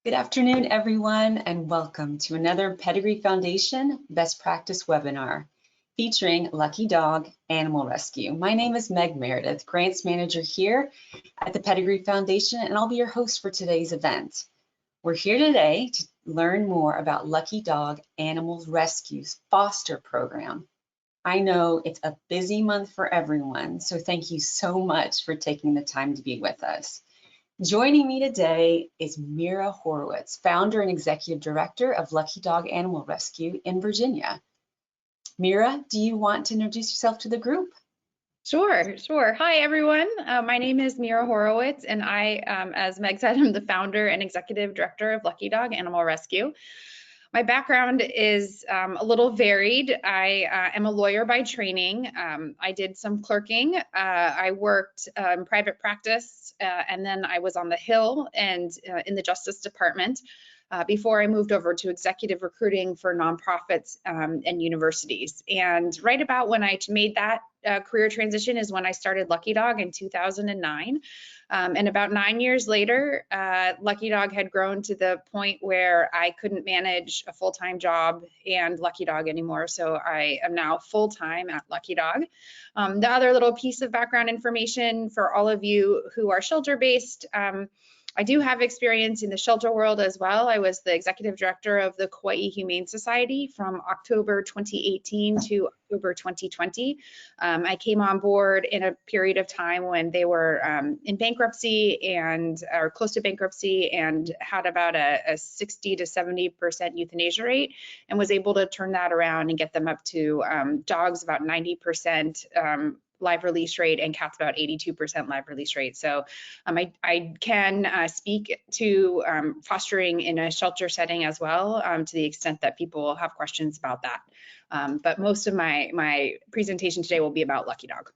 Good afternoon, everyone, and welcome to another Pedigree Foundation Best Practice webinar featuring Lucky Dog Animal Rescue. My name is Meg Meredith, Grants Manager here at the Pedigree Foundation, and I'll be your host for today's event. We're here today to learn more about Lucky Dog Animal Rescue's foster program. I know it's a busy month for everyone, so thank you so much for taking the time to be with us. Joining me today is Mira Horowitz, founder and executive director of Lucky Dog Animal Rescue in Virginia. Mira, do you want to introduce yourself to the group? Sure. Hi, everyone. My name is Mira Horowitz, and I, as Meg said, I'm the founder and executive director of Lucky Dog Animal Rescue. My background is a little varied. I am a lawyer by training. I did some clerking. I worked in private practice, and then I was on the Hill and in the Justice Department before I moved over to executive recruiting for nonprofits and universities. And right about when I made that career transition is when I started Lucky Dog in 2009. And about 9 years later, Lucky Dog had grown to the point where I couldn't manage a full-time job and Lucky Dog anymore. So I am now full-time at Lucky Dog. The other little piece of background information for all of you who are shelter-based, I do have experience in the shelter world as well. I was the executive director of the Kauai Humane Society from October 2018 to October 2020. I came on board in a period of time when they were in bankruptcy or close to bankruptcy and had about a 60 to 70% euthanasia rate, and was able to turn that around and get them up to dogs about 90% live release rate and cats about 82% live release rate. So I can speak to fostering in a shelter setting as well, to the extent that people have questions about that. But most of my presentation today will be about Lucky Dog.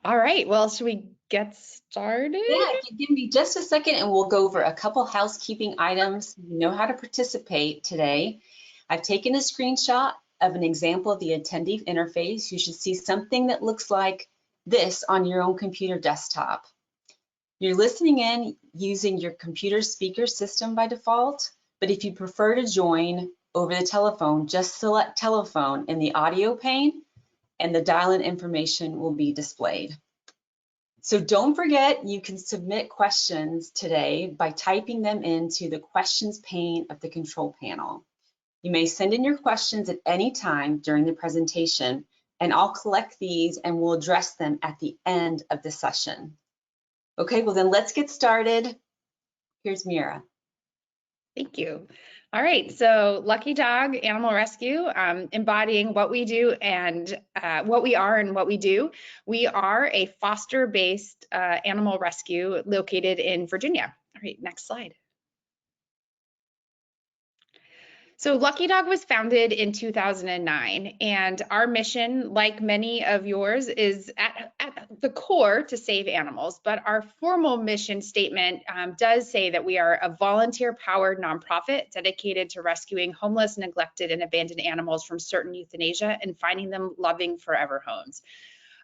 All right, well, should we get started? Yeah, if you give me just a second and we'll go over a couple housekeeping items. You know how to participate today. I've taken a screenshot of an example of the attendee interface. You should see something that looks like this on your own computer desktop. You're listening in using your computer speaker system by default, but if you prefer to join over the telephone, just select telephone in the audio pane and the dial-in information will be displayed. So don't forget, you can submit questions today by typing them into the questions pane of the control panel. You may send in your questions at any time during the presentation, and I'll collect these and we'll address them at the end of the session. Okay, well then let's get started. Here's Mira. Thank you. All right, so Lucky Dog Animal Rescue, embodying what we do and what we are and what we do. We are a foster-based animal rescue located in Virginia. All right, next slide. So Lucky Dog was founded in 2009, and our mission, like many of yours, is at the core to save animals. But our formal mission statement does say that we are a volunteer-powered nonprofit dedicated to rescuing homeless, neglected, and abandoned animals from certain euthanasia and finding them loving forever homes.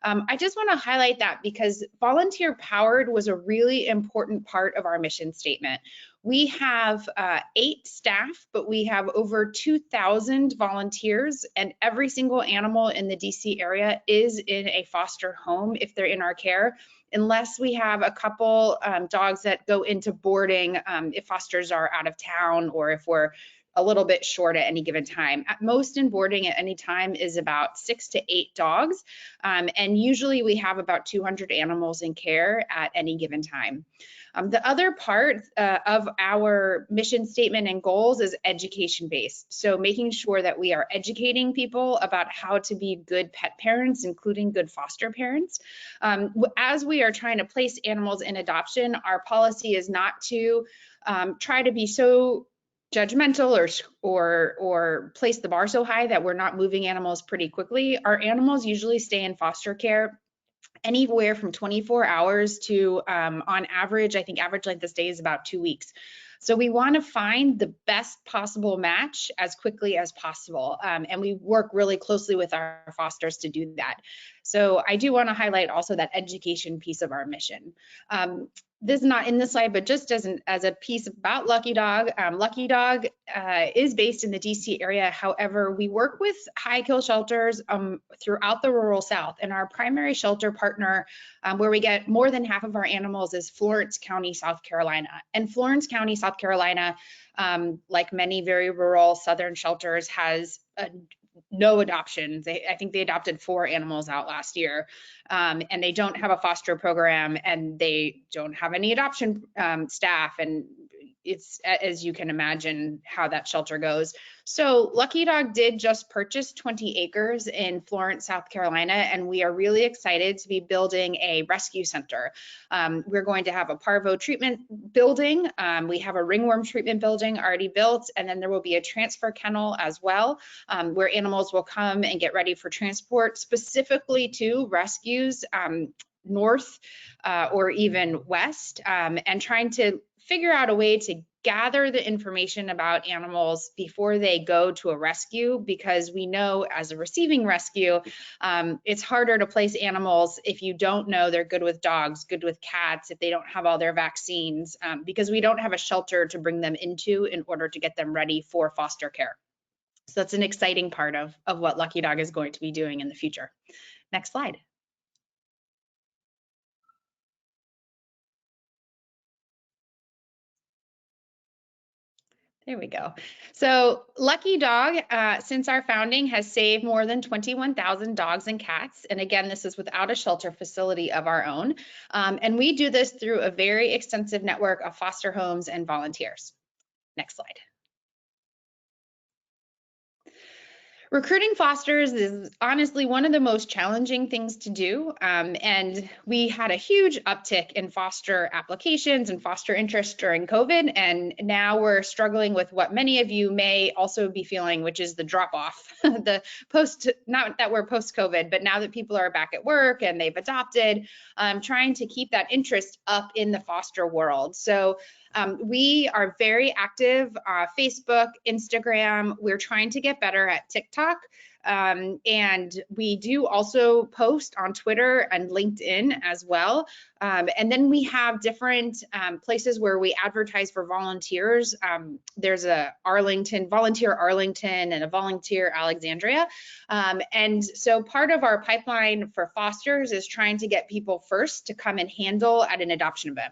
I just want to highlight that because volunteer-powered was a really important part of our mission statement. We have 8 staff, but we have over 2,000 volunteers, and every single animal in the DC area is in a foster home if they're in our care, unless we have a couple dogs that go into boarding if fosters are out of town or if we're a little bit short at any given time. At most in boarding at any time is about 6 to 8 dogs, and usually we have about 200 animals in care at any given time. The other part of our mission statement and goals is education-based. So making sure that we are educating people about how to be good pet parents, including good foster parents. As we are trying to place animals in adoption, our policy is not to try to be so judgmental or place the bar so high that we're not moving animals pretty quickly. Our animals usually stay in foster care anywhere from 24 hours to, on average, I think average length of stay is about 2 weeks. So we want to find the best possible match as quickly as possible. And we work really closely with our fosters to do that. So I do want to highlight also that education piece of our mission. this is not in the slide, but just as a piece about Lucky Dog, Lucky Dog is based in the DC area. However, we work with high kill shelters throughout the rural South, and our primary shelter partner where we get more than half of our animals is Florence County, South Carolina. And Florence County, South Carolina, like many very rural Southern shelters, has no adoptions. I think they adopted 4 animals out last year, and they don't have a foster program, and they don't have any adoption staff, and it's, as you can imagine, how that shelter goes. So Lucky Dog did just purchase 20 acres in Florence, South Carolina, and we are really excited to be building a rescue center. We're going to have a parvo treatment building. We have a ringworm treatment building already built, and then there will be a transfer kennel as well, where animals will come and get ready for transport, specifically to rescues north or even west, and trying to figure out a way to gather the information about animals before they go to a rescue, because we know as a receiving rescue, it's harder to place animals if you don't know they're good with dogs, good with cats, if they don't have all their vaccines, because we don't have a shelter to bring them into in order to get them ready for foster care. So that's an exciting part of what Lucky Dog is going to be doing in the future. Next slide. There we go. So Lucky Dog, since our founding, has saved more than 21,000 dogs and cats. And again, this is without a shelter facility of our own. And we do this through a very extensive network of foster homes and volunteers. Next slide. Recruiting fosters is honestly one of the most challenging things to do, and we had a huge uptick in foster applications and foster interest during COVID, and now we're struggling with what many of you may also be feeling, which is the drop-off, the post, not that we're post-COVID, but now that people are back at work and they've adopted, trying to keep that interest up in the foster world. So we are very active, Facebook, Instagram. We're trying to get better at TikTok. And we do also post on Twitter and LinkedIn as well. And then we have different places where we advertise for volunteers. There's a volunteer Arlington and a volunteer Alexandria. And so part of our pipeline for fosters is trying to get people first to come and handle at an adoption event,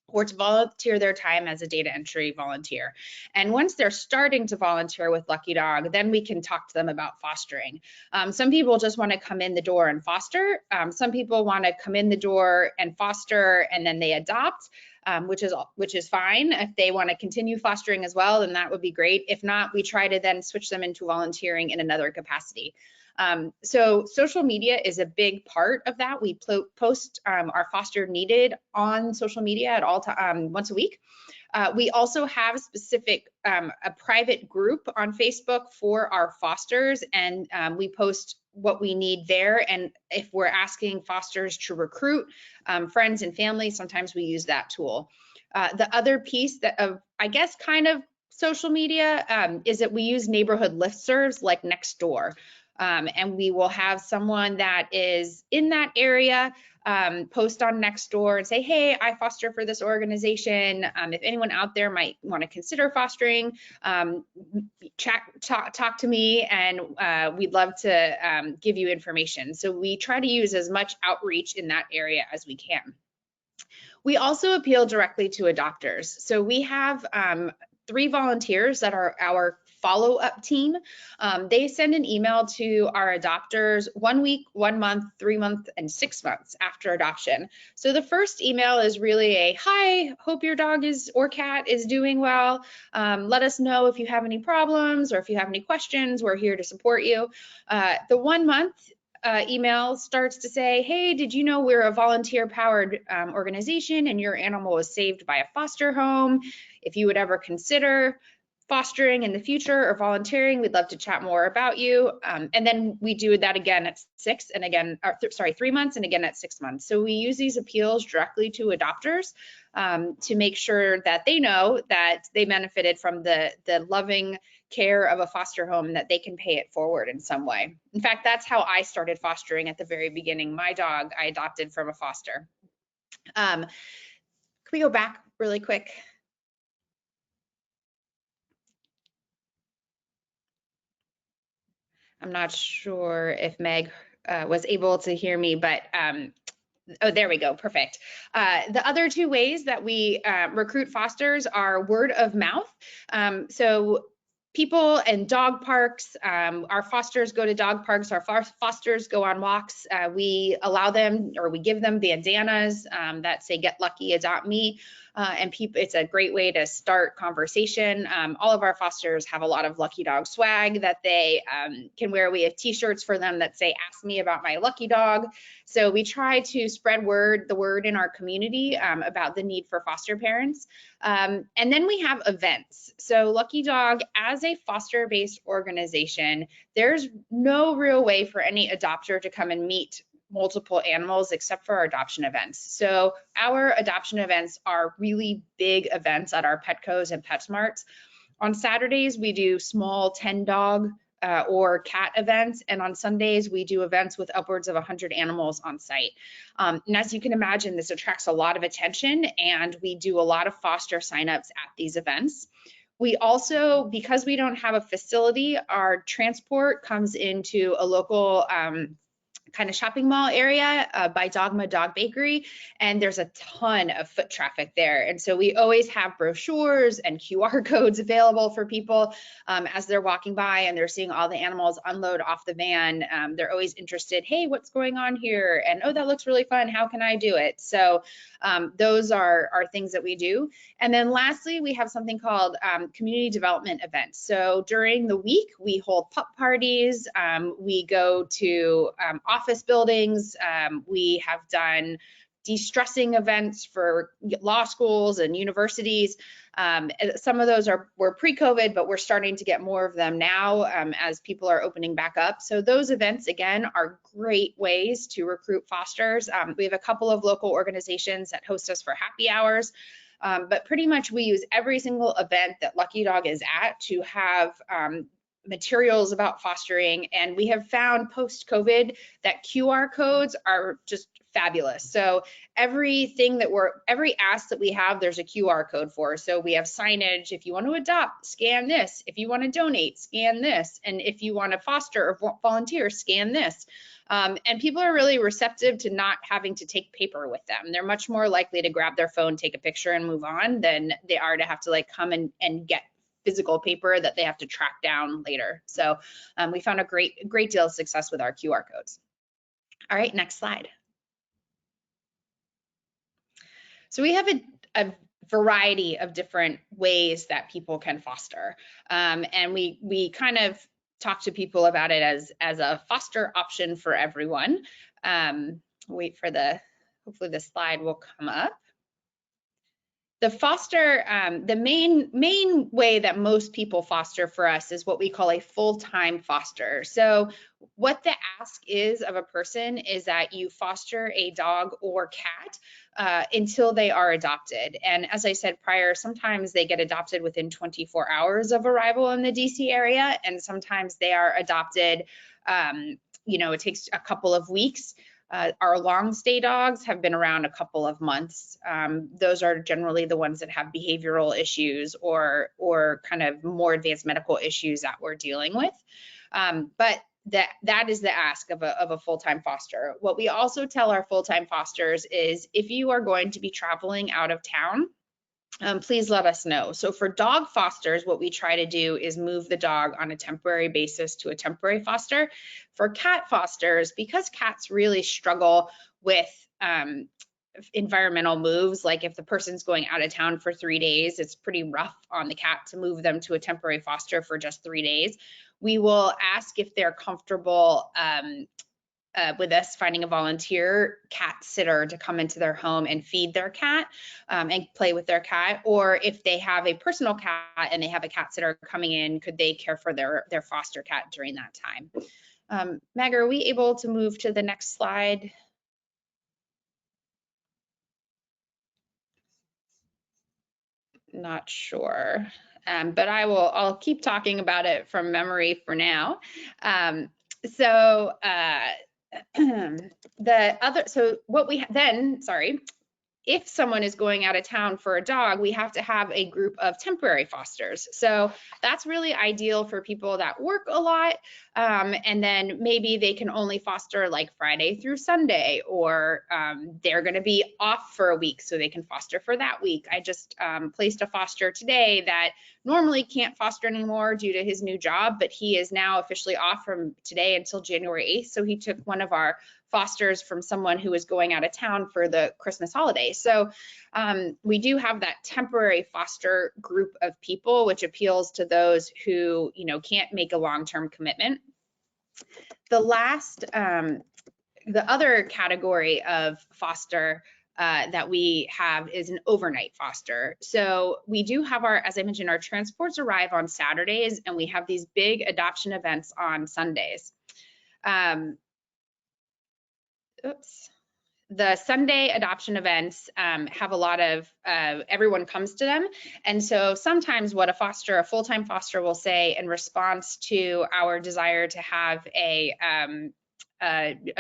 or to volunteer their time as a data entry volunteer. And once they're starting to volunteer with Lucky Dog, then we can talk to them about fostering. Some people just want to come in the door and foster. Some people want to come in the door and foster and then they adopt, which is fine. If they want to continue fostering as well, then that would be great. If not, we try to then switch them into volunteering in another capacity. So social media is a big part of that. We post our foster needed on social media at all times, once a week. We also have a private group on Facebook for our fosters, and we post what we need there. And if we're asking fosters to recruit friends and family, sometimes we use that tool. The other piece I guess, kind of social media is that we use neighborhood listservs like Nextdoor. And we will have someone that is in that area post on Nextdoor and say, hey, I foster for this organization. If anyone out there might want to consider fostering, talk to me, and we'd love to give you information. So we try to use as much outreach in that area as we can. We also appeal directly to adopters. So we have 3 volunteers that are our follow-up team. They send an email to our adopters 1 week, 1 month, 3 months, and 6 months after adoption. So the first email is really a, hi, hope your dog or cat is doing well. Let us know if you have any problems or if you have any questions. We're here to support you. The 1 month email starts to say, hey, did you know we're a volunteer-powered organization and your animal was saved by a foster home? If you would ever consider fostering in the future or volunteering, we'd love to chat more about you. And then we do that again at 6 and again, 3 months and again at 6 months. So we use these appeals directly to adopters to make sure that they know that they benefited from the loving care of a foster home and that they can pay it forward in some way. In fact, that's how I started fostering at the very beginning. My dog I adopted from a foster. we go back really quick? I'm not sure if Meg was able to hear me, but oh, there we go. Perfect. The other two ways that we recruit fosters are word of mouth. So people and dog parks, our fosters go to dog parks, our fosters go on walks. We allow them, or we give them bandanas that say "Get Lucky, Adopt Me." And people, it's a great way to start conversation. All of our fosters have a lot of Lucky Dog swag that they can wear. We have t-shirts for them that say "Ask me about my lucky dog." So we try to spread the word in our community about the need for foster parents. And then we have events. So Lucky Dog, as a foster-based organization, there's no real way for any adopter to come and meet multiple animals except for our adoption events. So our adoption events are really big events at our Petcos and PetSmarts. On Saturdays, we do small 10-dog or cat events, and on Sundays, we do events with upwards of 100 animals on site. And as you can imagine, this attracts a lot of attention, and we do a lot of foster signups at these events. We also, because we don't have a facility, our transport comes into a local kind of shopping mall area by Dogma Dog Bakery, and there's a ton of foot traffic there. And so we always have brochures and QR codes available for people as they're walking by and they're seeing all the animals unload off the van. They're always interested, hey, what's going on here? And oh, that looks really fun. How can I do it? So those are things that we do. And then lastly, we have something called community development events. So during the week, we hold pup parties. We go to office buildings. We have done de-stressing events for law schools and universities. Some of those were pre-COVID, but we're starting to get more of them now as people are opening back up. So those events, again, are great ways to recruit fosters. We have a couple of local organizations that host us for happy hours. But pretty much we use every single event that Lucky Dog is at to have materials about fostering, and we have found post-COVID that QR codes are just fabulous. So every ask that we have, there's a QR code for. So we have signage. If you want to adopt, scan this. If you want to donate, scan this. And if you want to foster or volunteer, scan this. And people are really receptive to not having to take paper with them. They're much more likely to grab their phone, take a picture, and move on than they are to have to like come and get physical paper that they have to track down later. So we found a great deal of success with our QR codes. All right, next slide. So we have a variety of different ways that people can foster. And we kind of talk to people about it as a foster option for everyone. Wait for hopefully the slide will come up. The foster, the main way that most people foster for us is what we call a full-time foster. So what the ask is of a person is that you foster a dog or cat until they are adopted. And as I said prior, sometimes they get adopted within 24 hours of arrival in the DC area, and sometimes they are adopted, it takes a couple of weeks. Our long stay dogs have been around a couple of months. Those are generally the ones that have behavioral issues or kind of more advanced medical issues that we're dealing with. But that is the ask of a full-time foster. What we also tell our full-time fosters is if you are going to be traveling out of town, please let us know. So for dog fosters, what we try to do is move the dog on a temporary basis to a temporary foster. For cat fosters, because cats really struggle with environmental moves, like if the person's going out of town for 3 days, it's pretty rough on the cat to move them to a temporary foster for just 3 days. We will ask if they're comfortable with us finding a volunteer cat sitter to come into their home and feed their cat and play with their cat, or if they have a personal cat and they have a cat sitter coming in, could they care for their foster cat during that time? Meg, are we able to move to the next slide? Not sure, but I'll keep talking about it from memory for now. So what we then, sorry, if someone is going out of town for a dog, we have to have a group of temporary fosters. So that's really ideal for people that work a lot. And then maybe they can only foster like Friday through Sunday, or they're going to be off for a week, so they can foster for that week. I just placed a foster today that normally can't foster anymore due to his new job, but he is now officially off from today until January 8th. So he took one of our fosters from someone who was going out of town for the Christmas holiday. So we do have that temporary foster group of people, which appeals to those who, you know, can't make a long-term commitment. The last, the other category of foster that we have is an overnight foster. So we do have our, as I mentioned, our transports arrive on Saturdays, and we have these big adoption events on Sundays. The Sunday adoption events have a lot of, everyone comes to them. And so sometimes what a full-time foster will say in response to our desire to have a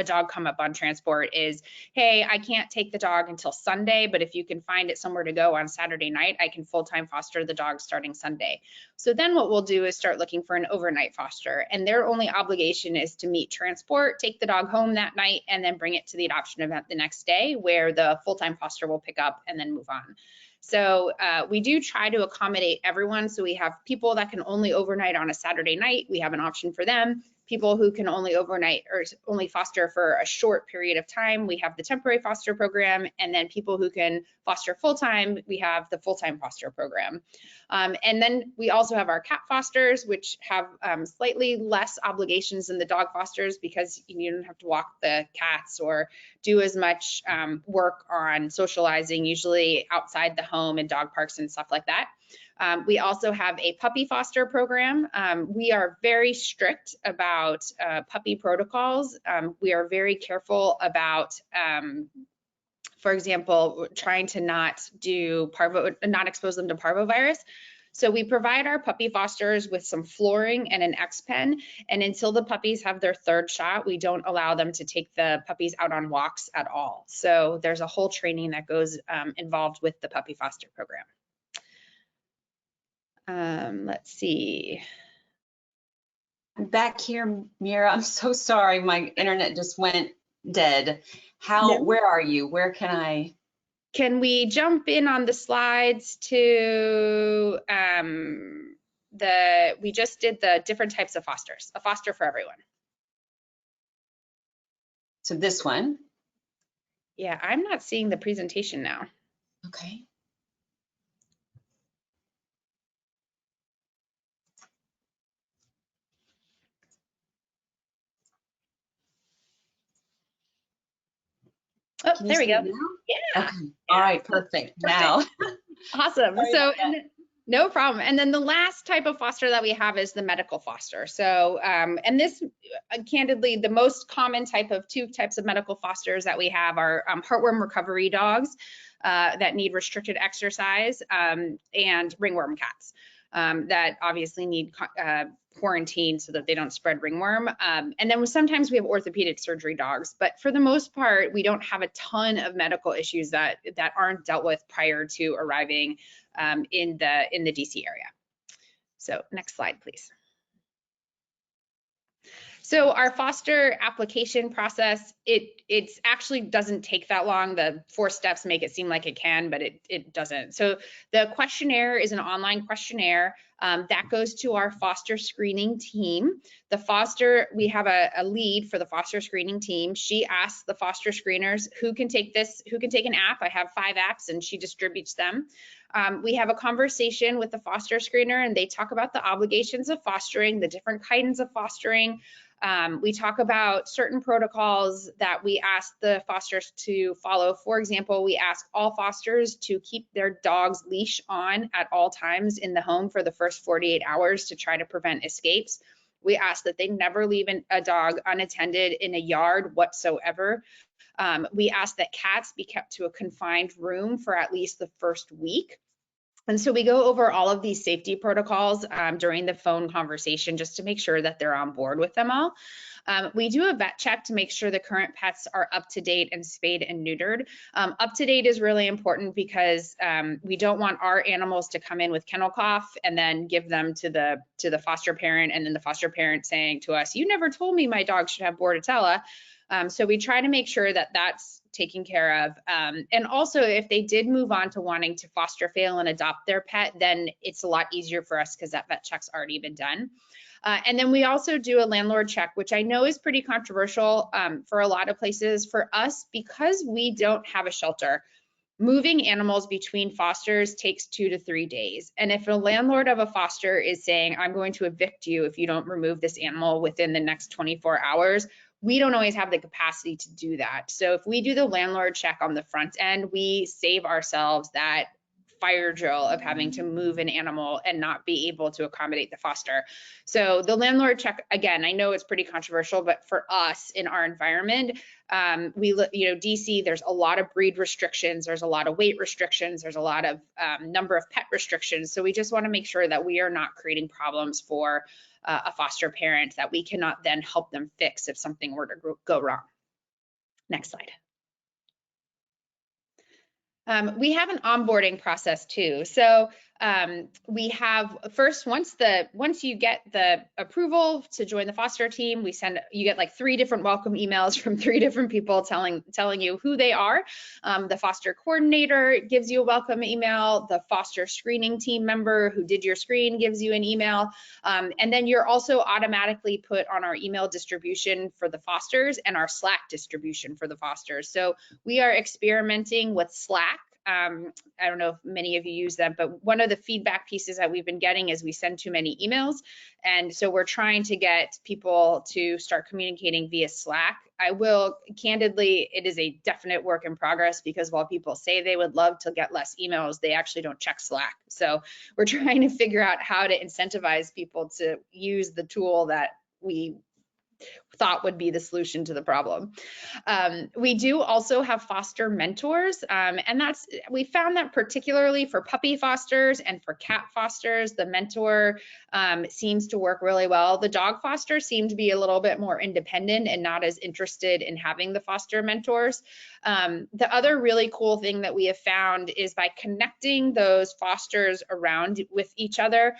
dog come up on transport is, hey, I can't take the dog until Sunday, but if you can find it somewhere to go on Saturday night, I can full-time foster the dog starting Sunday. So then what we'll do is start looking for an overnight foster, and their only obligation is to meet transport, take the dog home that night, and then bring it to the adoption event the next day, where the full-time foster will pick up and then move on. So we do try to accommodate everyone. So we have people that can only overnight on a Saturday night. We have an option for them. People who can only overnight or only foster for a short period of time, we have the temporary foster program. And then people who can foster full-time, we have the full-time foster program. And then we also have our cat fosters, which have slightly less obligations than the dog fosters, because you don't have to walk the cats or do as much work on socializing, usually outside the home in dog parks and stuff like that. We also have a puppy foster program. We are very strict about puppy protocols. We are very careful about, for example, trying to not expose them to parvovirus. So we provide our puppy fosters with some flooring and an X-pen, and until the puppies have their third shot, we don't allow them to take the puppies out on walks at all. So there's a whole training that goes involved with the puppy foster program. Let's see. I'm back here, Mira. I'm so sorry. My internet just went dead. Where are you? Where can I? Can we jump in on the slides to we just did the different types of fosters, a foster for everyone. So this one? Yeah, I'm not seeing the presentation now. Okay. Oh, there we go. Yeah. Okay. All right. Perfect. Now. Awesome. So, no problem. And then the last type of foster that we have is the medical foster. So, and this, candidly, the most common two types of medical fosters that we have are heartworm recovery dogs that need restricted exercise, and ringworm cats that obviously need quarantine so that they don't spread ringworm. And then sometimes we have orthopedic surgery dogs, but for the most part, we don't have a ton of medical issues that aren't dealt with prior to arriving in the DC area. So next slide, please. So our foster application process, it actually doesn't take that long. The 4 steps make it seem like it can, but it doesn't. So the questionnaire is an online questionnaire that goes to our foster screening team. We have a lead for the foster screening team. She asks the foster screeners who can take an app. I have 5 apps and she distributes them. We have a conversation with the foster screener and they talk about the obligations of fostering, the different kinds of fostering. We talk about certain protocols that we ask the fosters to follow. For example, we ask all fosters to keep their dog's leash on at all times in the home for the first 48 hours to try to prevent escapes. We ask that they never leave a dog unattended in a yard whatsoever. We ask that cats be kept to a confined room for at least the first week. And so we go over all of these safety protocols during the phone conversation just to make sure that they're on board with them all. We do a vet check to make sure the current pets are up to date and spayed and neutered. Up to date is really important because we don't want our animals to come in with kennel cough and then give them to the foster parent, and then the foster parent saying to us, "You never told me my dog should have Bordetella." So we try to make sure that that's taken care of. And also, if they did move on to wanting to foster fail and adopt their pet, then it's a lot easier for us because that vet check's already been done. And then we also do a landlord check, which I know is pretty controversial for a lot of places. For us, because we don't have a shelter, moving animals between fosters takes 2 to 3 days. And if a landlord of a foster is saying, "I'm going to evict you if you don't remove this animal within the next 24 hours, we don't always have the capacity to do that. So if we do the landlord check on the front end, we save ourselves that fire drill of having to move an animal and not be able to accommodate the foster. So the landlord check, again, I know it's pretty controversial, but for us in our environment, DC, there's a lot of breed restrictions, there's a lot of weight restrictions, there's a lot of number of pet restrictions. So we just want to make sure that we are not creating problems for a foster parent that we cannot then help them fix if something were to go wrong. Next slide. We have an onboarding process too. So we have first, once you get the approval to join the foster team, you get like 3 different welcome emails from 3 different people telling you who they are. The foster coordinator gives you a welcome email. The foster screening team member who did your screen gives you an email. And then you're also automatically put on our email distribution for the fosters and our Slack distribution for the fosters. So we are experimenting with Slack. I don't know if many of you use them, but one of the feedback pieces that we've been getting is we send too many emails. And so we're trying to get people to start communicating via Slack. Candidly, it is a definite work in progress because while people say they would love to get less emails, they actually don't check Slack. So we're trying to figure out how to incentivize people to use the tool that we thought would be the solution to the problem. We do also have foster mentors, and we found that particularly for puppy fosters and for cat fosters, the mentor seems to work really well. The dog fosters seem to be a little bit more independent and not as interested in having the foster mentors. The other really cool thing that we have found is by connecting those fosters around with each other,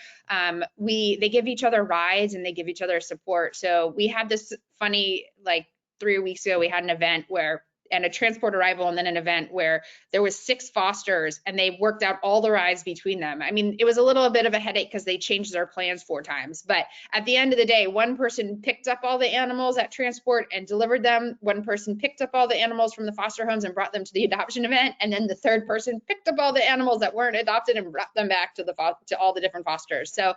they give each other rides and they give each other support. So we had this funny, like 3 weeks ago, we had an event and a transport arrival and then an event where there was 6 fosters and they worked out all the rides between them. I mean, it was a little bit of a headache because they changed their plans 4 times, but at the end of the day, one person picked up all the animals at transport and delivered them. One person picked up all the animals from the foster homes and brought them to the adoption event. And then the third person picked up all the animals that weren't adopted and brought them back to all the different fosters. So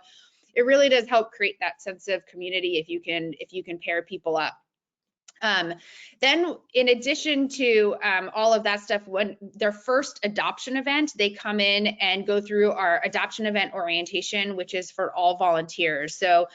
it really does help create that sense of community if you can pair people up. Then in addition to all of that stuff, when their first adoption event, they come in and go through our adoption event orientation, which is for all volunteers. So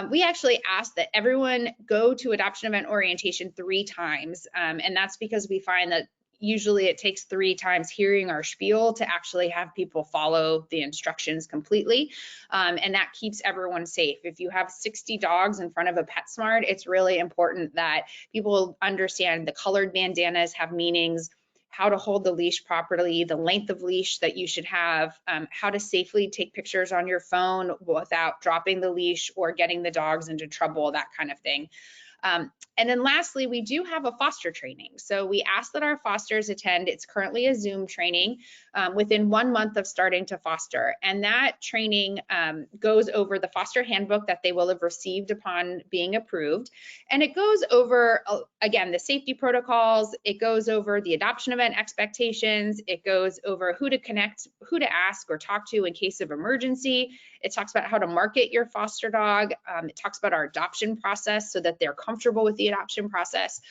we actually ask that everyone go to adoption event orientation 3 times. And that's because we find that usually it takes 3 times hearing our spiel to actually have people follow the instructions completely. And that keeps everyone safe. If you have 60 dogs in front of a PetSmart, it's really important that people understand the colored bandanas have meanings, how to hold the leash properly, the length of leash that you should have, how to safely take pictures on your phone without dropping the leash or getting the dogs into trouble, that kind of thing. And then lastly, we do have a foster training. So we ask that our fosters attend. It's currently a Zoom training within 1 month of starting to foster. And that training goes over the foster handbook that they will have received upon being approved. And it goes over, again, the safety protocols. It goes over the adoption event expectations. It goes over who to connect, who to ask or talk to in case of emergency. It talks about how to market your foster dog. It talks about our adoption process so that they're comfortable with the adoption process.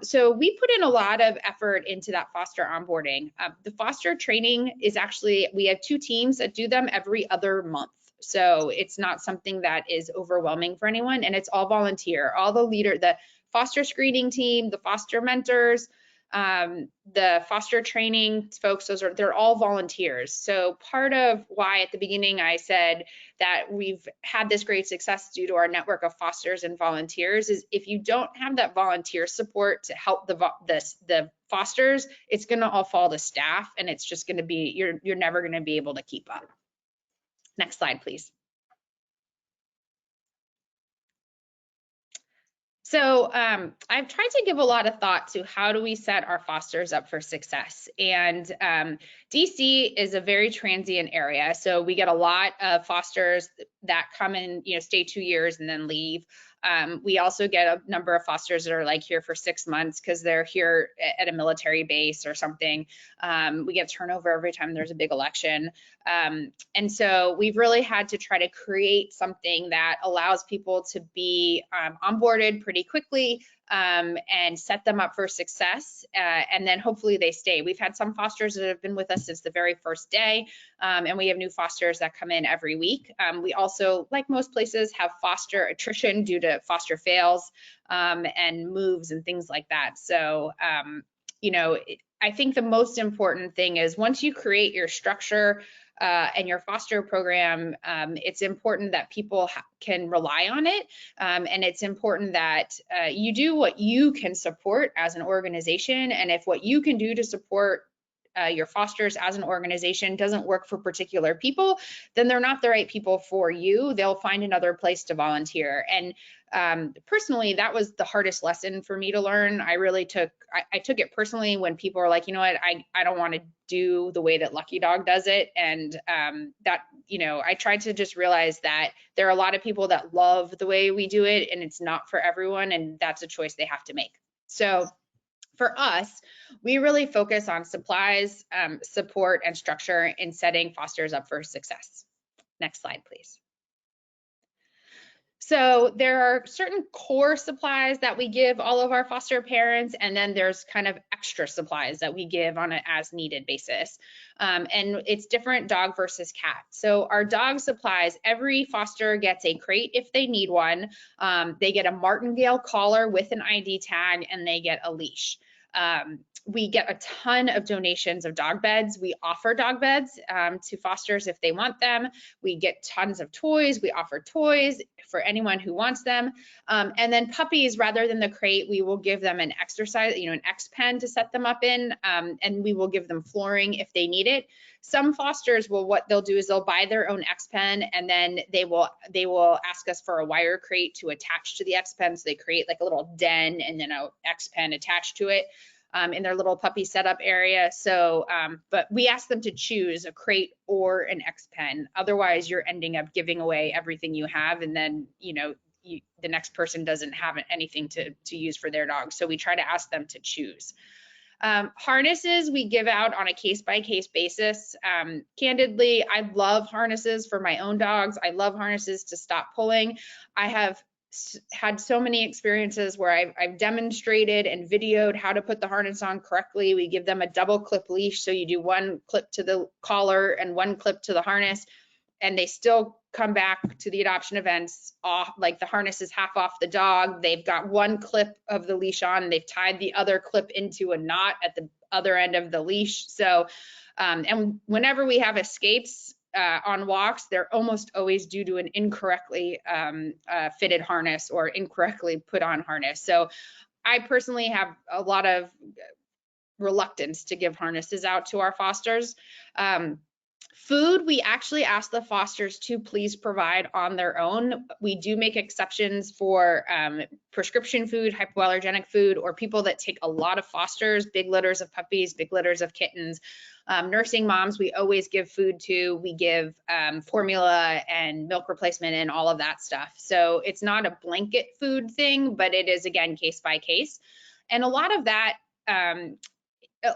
So we put in a lot of effort into that foster onboarding. The foster training is actually, we have 2 teams that do them every other month. So it's not something that is overwhelming for anyone, and it's all volunteer. All the foster screening team, the foster mentors, The foster training folks, they're all volunteers. So part of why at the beginning I said that we've had this great success due to our network of fosters and volunteers is if you don't have that volunteer support to help the fosters, it's going to all fall to staff, and it's just going to be, you're never going to be able to keep up. Next slide, please. So I've tried to give a lot of thought to how do we set our fosters up for success. And DC is a very transient area. So we get a lot of fosters that come in, stay 2 years and then leave. We also get a number of fosters that are like here for 6 months because they're here at a military base or something. We get turnover every time there's a big election. And so we've really had to try to create something that allows people to be onboarded pretty quickly and set them up for success, and then hopefully they stay. We've had some fosters that have been with us since the very first day, and we have new fosters that come in every week. We also, like most places, have foster attrition due to foster fails and moves and things like that. So, I think the most important thing is once you create your structure and your foster program, it's important that people can rely on it. And it's important that you do what you can support as an organization. And if what you can do to support your fosters as an organization doesn't work for particular people, then they're not the right people for you. They'll find another place to volunteer. And personally, that was the hardest lesson for me to learn. I really took it personally when people are like, you know what, I don't want to do the way that Lucky Dog does it. And I tried to just realize that there are a lot of people that love the way we do it, and it's not for everyone, and that's a choice they have to make. So for us, we really focus on supplies, support, and structure in setting fosters up for success. Next slide, please. So there are certain core supplies that we give all of our foster parents, and then there's kind of extra supplies that we give on an as needed basis. And it's different dog versus cat. So our dog supplies, every foster gets a crate if they need one. They get a martingale collar with an ID tag, and they get a leash. We get a ton of donations of dog beds. We offer dog beds to fosters if they want them. We get tons of toys. We offer toys for anyone who wants them. And then puppies, rather than the crate, we will give them an exercise, an X pen to set them up in, and we will give them flooring if they need it. Some fosters what they'll do is they'll buy their own X pen, and then they will ask us for a wire crate to attach to the X pen. So they create like a little den and then a X pen attached to it in their little puppy setup area. So, but we ask them to choose a crate or an X pen. Otherwise, you're ending up giving away everything you have, and then the next person doesn't have anything to use for their dog. So we try to ask them to choose. Harnesses we give out on a case-by-case basis. Candidly, I love harnesses for my own dogs. I love harnesses to stop pulling. I have had so many experiences where I've demonstrated and videoed how to put the harness on correctly. We give them a double clip leash, so you do one clip to the collar and one clip to the harness, and they still come back to the adoption events off, like the harness is half off the dog. They've got one clip of the leash on, and they've tied the other clip into a knot at the other end of the leash. So, and whenever we have escapes on walks, they're almost always due to an incorrectly fitted harness or incorrectly put on harness. So I personally have a lot of reluctance to give harnesses out to our fosters. Food, we actually ask the fosters to please provide on their own. We do make exceptions for prescription food, hypoallergenic food, or people that take a lot of fosters, big litters of puppies, big litters of kittens. Nursing moms, we always give food to. We give formula and milk replacement and all of that stuff. So it's not a blanket food thing, but it is, again, case by case. And a lot of that,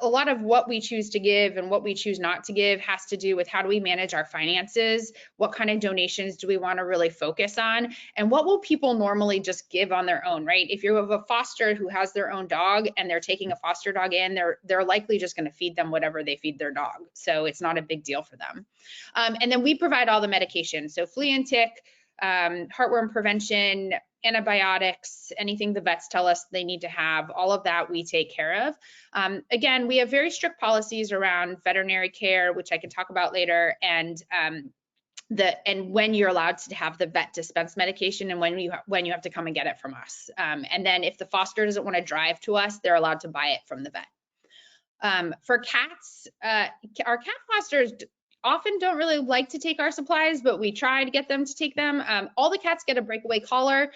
a lot of what we choose to give and what we choose not to give has to do with how do we manage our finances, what kind of donations do we want to really focus on, and what will people normally just give on their own, right? If you have a foster who has their own dog and they're taking a foster dog in, they're likely just going to feed them whatever they feed their dog. So it's not a big deal for them. And then we provide all the medication. So flea and tick, heartworm prevention, antibiotics, anything the vets tell us they need to have, all of that we take care of. Again, we have very strict policies around veterinary care, which I can talk about later, and when you're allowed to have the vet dispense medication and when you have to come and get it from us. And then if the foster doesn't want to drive to us, they're allowed to buy it from the vet. For cats, our cat fosters often don't really like to take our supplies, but we try to get them to take them. All the cats get a breakaway collar.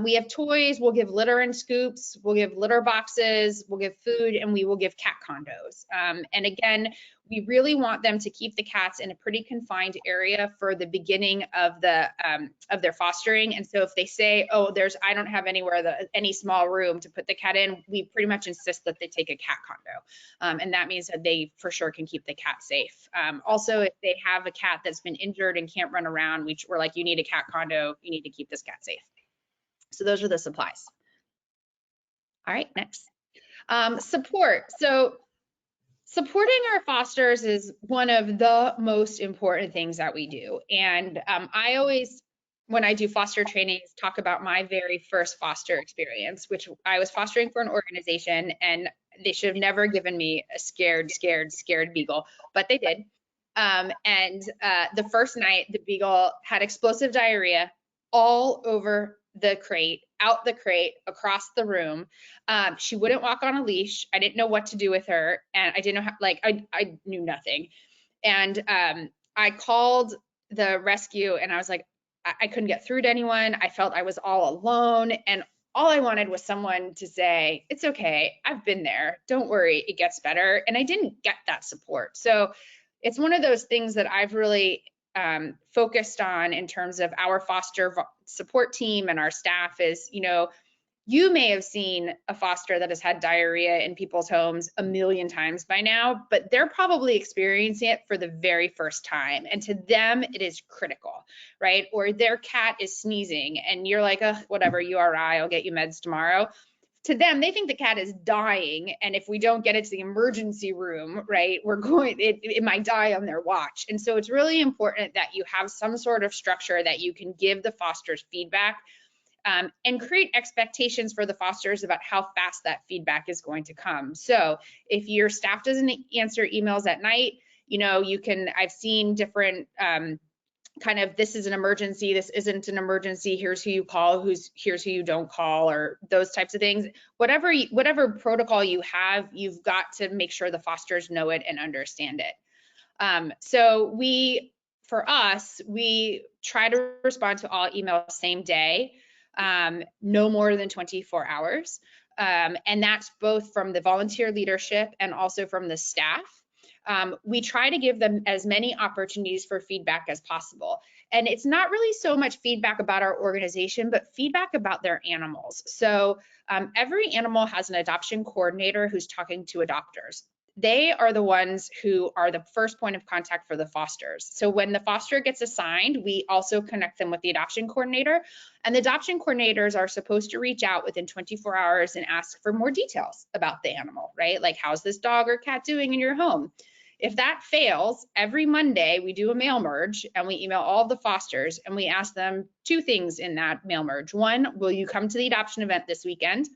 We have toys, we'll give litter and scoops, we'll give litter boxes, we'll give food, and we will give cat condos. And again, we really want them to keep the cats in a pretty confined area for the beginning of their fostering. And so if they say, oh, I don't have any small room to put the cat in, we pretty much insist that they take a cat condo. And that means that they for sure can keep the cat safe. Also, if they have a cat that's been injured and can't run around, we're like, you need a cat condo, you need to keep this cat safe. So those are the supplies. All right, next. Support. So supporting our fosters is one of the most important things that we do. And I always, when I do foster trainings, talk about my very first foster experience, which I was fostering for an organization, and they should have never given me a scared beagle, but they did. The first night, the beagle had explosive diarrhea all over the crate, out the crate, across the room. She wouldn't walk on a leash. I didn't know what to do with her, and I didn't know how, like, I knew nothing. And I called the rescue, and I was like, I couldn't get through to anyone. I felt I was all alone, and all I wanted was someone to say, it's okay, I've been there, don't worry, it gets better. And I didn't get that support. So it's one of those things that I've really focused on in terms of our foster support team and our staff is, you may have seen a foster that has had diarrhea in people's homes a million times by now, but they're probably experiencing it for the very first time. And to them, it is critical, right? Or their cat is sneezing and you're like, oh, whatever, URI, I'll get you meds tomorrow. To them, they think the cat is dying. And if we don't get it to the emergency room, right, it might die on their watch. And so it's really important that you have some sort of structure that you can give the fosters feedback and create expectations for the fosters about how fast that feedback is going to come. So if your staff doesn't answer emails at night, I've seen different kind of, this is an emergency, this isn't an emergency, here's who you call, here's who you don't call, or those types of things. Whatever protocol you have, you've got to make sure the fosters know it and understand it. So for us, we try to respond to all emails same day. No more than 24 hours. And that's both from the volunteer leadership and also from the staff. We try to give them as many opportunities for feedback as possible. And it's not really so much feedback about our organization, but feedback about their animals. So every animal has an adoption coordinator who's talking to adopters. They are the ones who are the first point of contact for the fosters. So when the foster gets assigned, we also connect them with the adoption coordinator, and the adoption coordinators are supposed to reach out within 24 hours and ask for more details about the animal, right? Like, how's this dog or cat doing in your home? If that fails, every Monday we do a mail merge and we email all of the fosters and we ask them two things in that mail merge. One, will you come to the adoption event this weekend?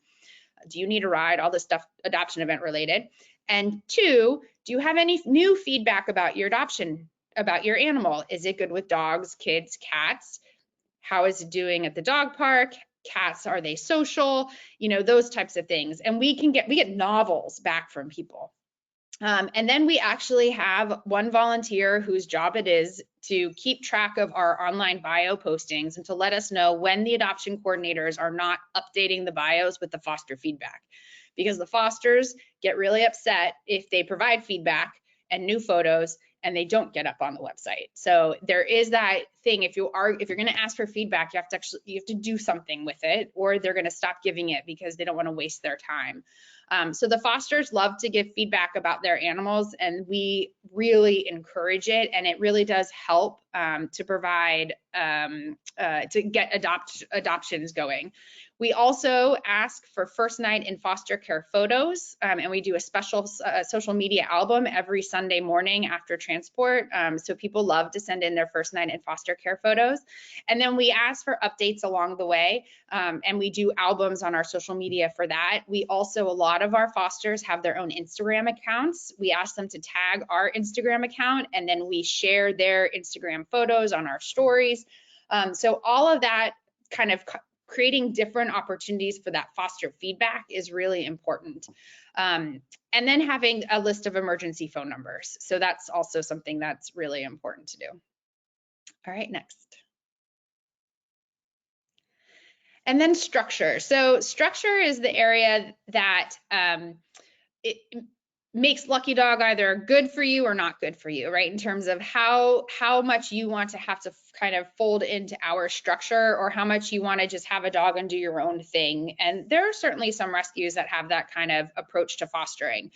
Do you need a ride? All this stuff adoption event related. And two, do you have any new feedback about your adoption, about your animal? Is it good with dogs, kids, cats? How is it doing at the dog park? Cats, are they social? Those types of things. And we get novels back from people. And then we actually have one volunteer whose job it is to keep track of our online bio postings and to let us know when the adoption coordinators are not updating the bios with the foster feedback. Because the fosters get really upset if they provide feedback and new photos and they don't get up on the website. So there is that thing, if you're going to ask for feedback, you have to do something with it, or they're going to stop giving it because they don't want to waste their time. So the fosters love to give feedback about their animals, and we really encourage it, and it really does help to provide to get adoptions going. We also ask for first night in foster care photos, and we do a special social media album every Sunday morning after transport. So people love to send in their first night in foster care photos. And then we ask for updates along the way, and we do albums on our social media for that. We also, a lot of our fosters have their own Instagram accounts. We ask them to tag our Instagram account, and then we share their Instagram photos on our stories. So all of that kind of creating different opportunities for that foster feedback is really important. And then having a list of emergency phone numbers. So that's also something that's really important to do. All right, next. And then structure. So structure is the area that it makes Lucky Dog either good for you or not good for you, right? In terms of how much you want to have to kind of fold into our structure, or how much you want to just have a dog and do your own thing. And there are certainly some rescues that have that kind of approach to fostering.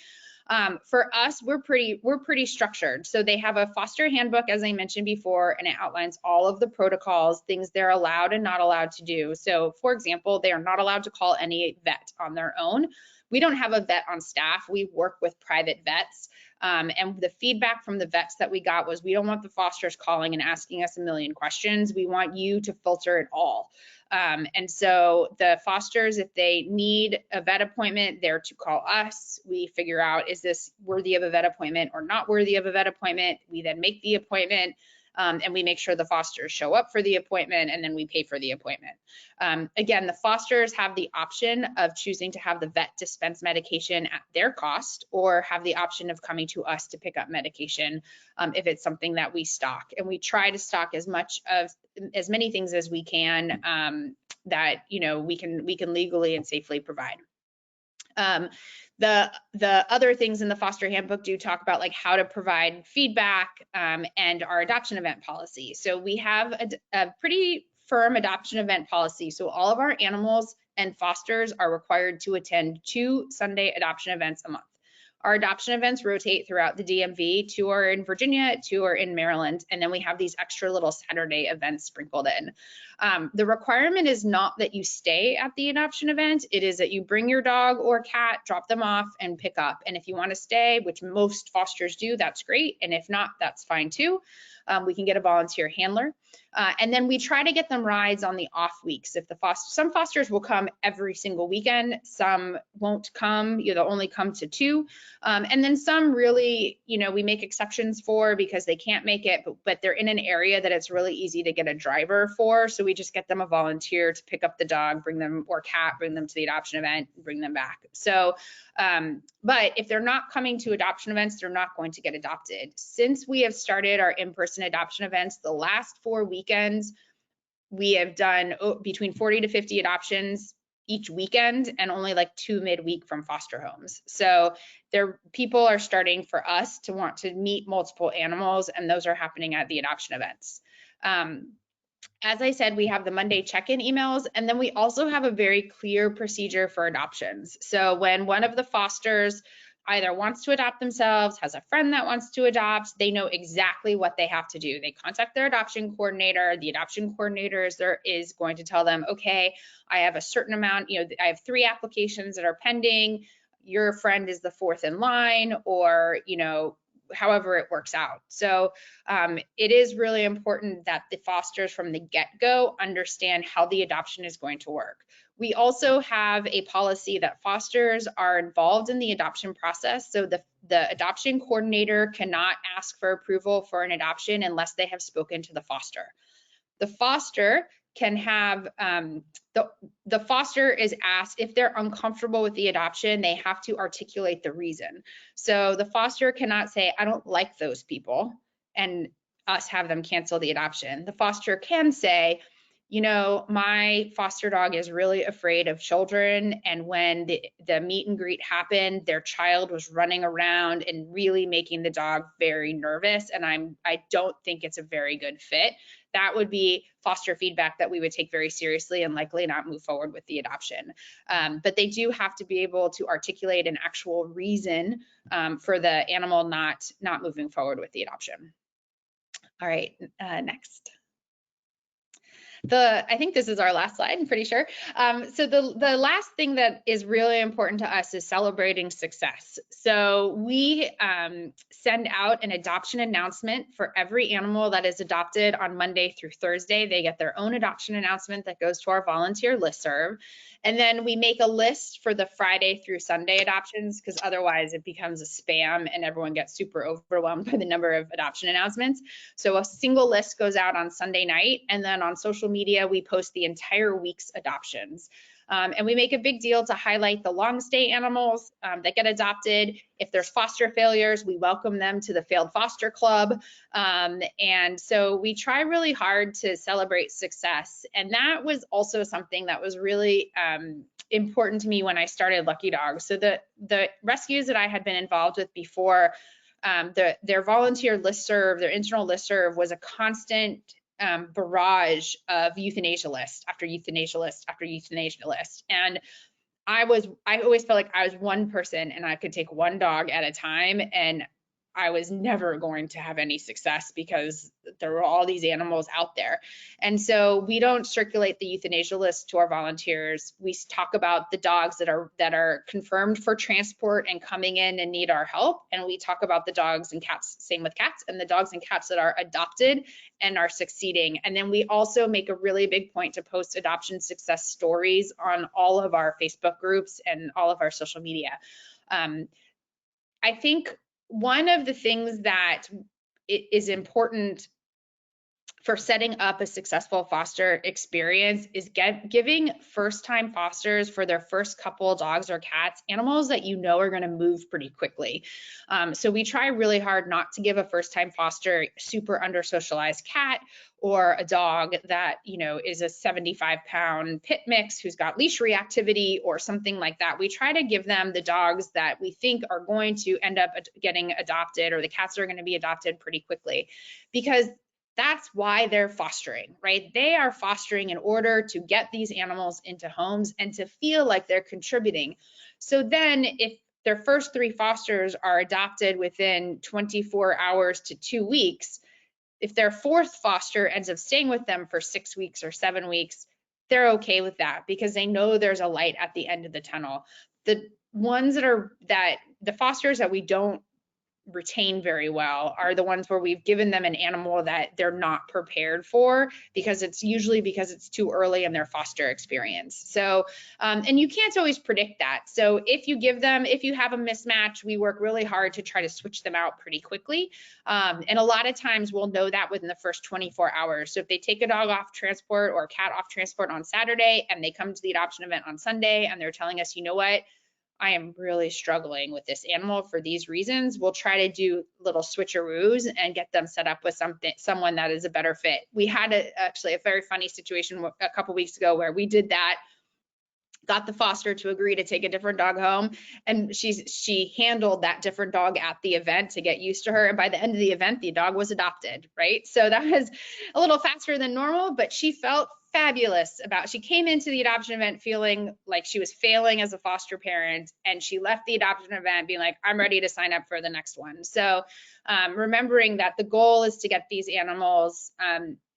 For us, we're pretty structured. So they have a foster handbook, as I mentioned before, and it outlines all of the protocols, things they're allowed and not allowed to do. So for example, they are not allowed to call any vet on their own. We don't have a vet on staff. We work with private vets. And the feedback from the vets that we got was, we don't want the fosters calling and asking us a million questions. We want you to filter it all. And so the fosters, if they need a vet appointment, they're to call us. We figure out, is this worthy of a vet appointment or not worthy of a vet appointment? We then make the appointment. And we make sure the fosters show up for the appointment, and then we pay for the appointment. Again, the fosters have the option of choosing to have the vet dispense medication at their cost, or have the option of coming to us to pick up medication if it's something that we stock. And we try to stock as many things as we can that we can legally and safely provide. The other things in the foster handbook do talk about like how to provide feedback and our adoption event policy. So we have a pretty firm adoption event policy. So all of our animals and fosters are required to attend 2 Sunday adoption events a month. Our adoption events rotate throughout the DMV. 2 are in Virginia, 2 are in Maryland, and then we have these extra little Saturday events sprinkled in. The requirement is not that you stay at the adoption event. It is that you bring your dog or cat, drop them off, and pick up. And if you want to stay, which most fosters do, that's great. And if not, that's fine too. We can get a volunteer handler. And then we try to get them rides on the off weeks. If some fosters will come every single weekend, some won't come, they'll only come to 2. And then some really, we make exceptions for because they can't make it, but they're in an area that it's really easy to get a driver for. So we just get them a volunteer to pick up the dog, bring them, or cat, bring them to the adoption event, bring them back. So, but if they're not coming to adoption events, they're not going to get adopted. Since we have started our in-person adoption events, the last 4 weekends, we have done between 40 to 50 adoptions each weekend, and only like 2 midweek from foster homes. So people are starting for us to want to meet multiple animals, and those are happening at the adoption events. As I said, we have the Monday check-in emails, and then we also have a very clear procedure for adoptions. So when one of the fosters either wants to adopt themselves, has a friend that wants to adopt, they know exactly what they have to do. They contact their adoption coordinator. The adoption coordinator is going to tell them, okay, I have a certain amount, I have 3 applications that are pending. Your friend is the 4th in line, or, however it works out. So it is really important that the fosters from the get-go understand how the adoption is going to work. We also have a policy that fosters are involved in the adoption process. So the adoption coordinator cannot ask for approval for an adoption unless they have spoken to the foster. The foster can have, the foster is asked if they're uncomfortable with the adoption, they have to articulate the reason. So the foster cannot say, I don't like those people, and us have them cancel the adoption. The foster can say, my foster dog is really afraid of children, and when the meet and greet happened, their child was running around and really making the dog very nervous, and I don't think it's a very good fit. That would be foster feedback that we would take very seriously and likely not move forward with the adoption. But they do have to be able to articulate an actual reason for the animal not moving forward with the adoption. All right, next. I think this is our last slide, I'm pretty sure. So the last thing that is really important to us is celebrating success. So we send out an adoption announcement for every animal that is adopted on Monday through Thursday. They get their own adoption announcement that goes to our volunteer listserv. And then we make a list for the Friday through Sunday adoptions, because otherwise it becomes a spam and everyone gets super overwhelmed by the number of adoption announcements. So a single list goes out on Sunday night, and then on social media, we post the entire week's adoptions. And we make a big deal to highlight the long stay animals that get adopted. If there's foster failures, we welcome them to the Failed Foster Club. And so we try really hard to celebrate success. And that was also something that was really important to me when I started Lucky Dogs. So the rescues that I had been involved with before, their volunteer listserv, their internal listserv was a constant barrage of euthanasia list after euthanasia list after euthanasia list. And I always felt like I was one person and I could take one dog at a time, and I was never going to have any success because there were all these animals out there. And so we don't circulate the euthanasia list to our volunteers. We talk about the dogs that are confirmed for transport and coming in and need our help. And we talk about the dogs and cats, same with cats, and the dogs and cats that are adopted and are succeeding. And then we also make a really big point to post adoption success stories on all of our Facebook groups and all of our social media. I think one of the things that is important for setting up a successful foster experience is giving first-time fosters for their first couple dogs or cats animals that you know are going to move pretty quickly. So we try really hard not to give a first-time foster super under-socialized cat or a dog that, you know, is a 75-pound pit mix who's got leash reactivity or something like that. We try to give them the dogs that we think are going to end up getting adopted, or the cats that are going to be adopted pretty quickly, because that's why they're fostering, right? They are fostering in order to get these animals into homes and to feel like they're contributing. So then if their first 3 fosters are adopted within 24 hours to 2 weeks, if their 4th foster ends up staying with them for 6 weeks or 7 weeks, they're okay with that because they know there's a light at the end of the tunnel. The ones that the fosters that we don't retain very well are the ones where we've given them an animal that they're not prepared for, because it's usually because it's too early in their foster experience. So, and you can't always predict that. So if you have a mismatch, we work really hard to try to switch them out pretty quickly. And a lot of times we'll know that within the first 24 hours. So if they take a dog off transport or a cat off transport on Saturday and they come to the adoption event on Sunday and they're telling us, you know what, I am really struggling with this animal for these reasons, we'll try to do little switcheroos and get them set up with someone that is a better fit. We had actually a very funny situation a couple weeks ago where we did that, got the foster to agree to take a different dog home, and she handled that different dog at the event to get used to her, and by the end of the event the dog was adopted, right? So that was a little faster than normal, but she felt fabulous she came into the adoption event feeling like she was failing as a foster parent, and she left the adoption event being like, I'm ready to sign up for the next one. So remembering that the goal is to get these animals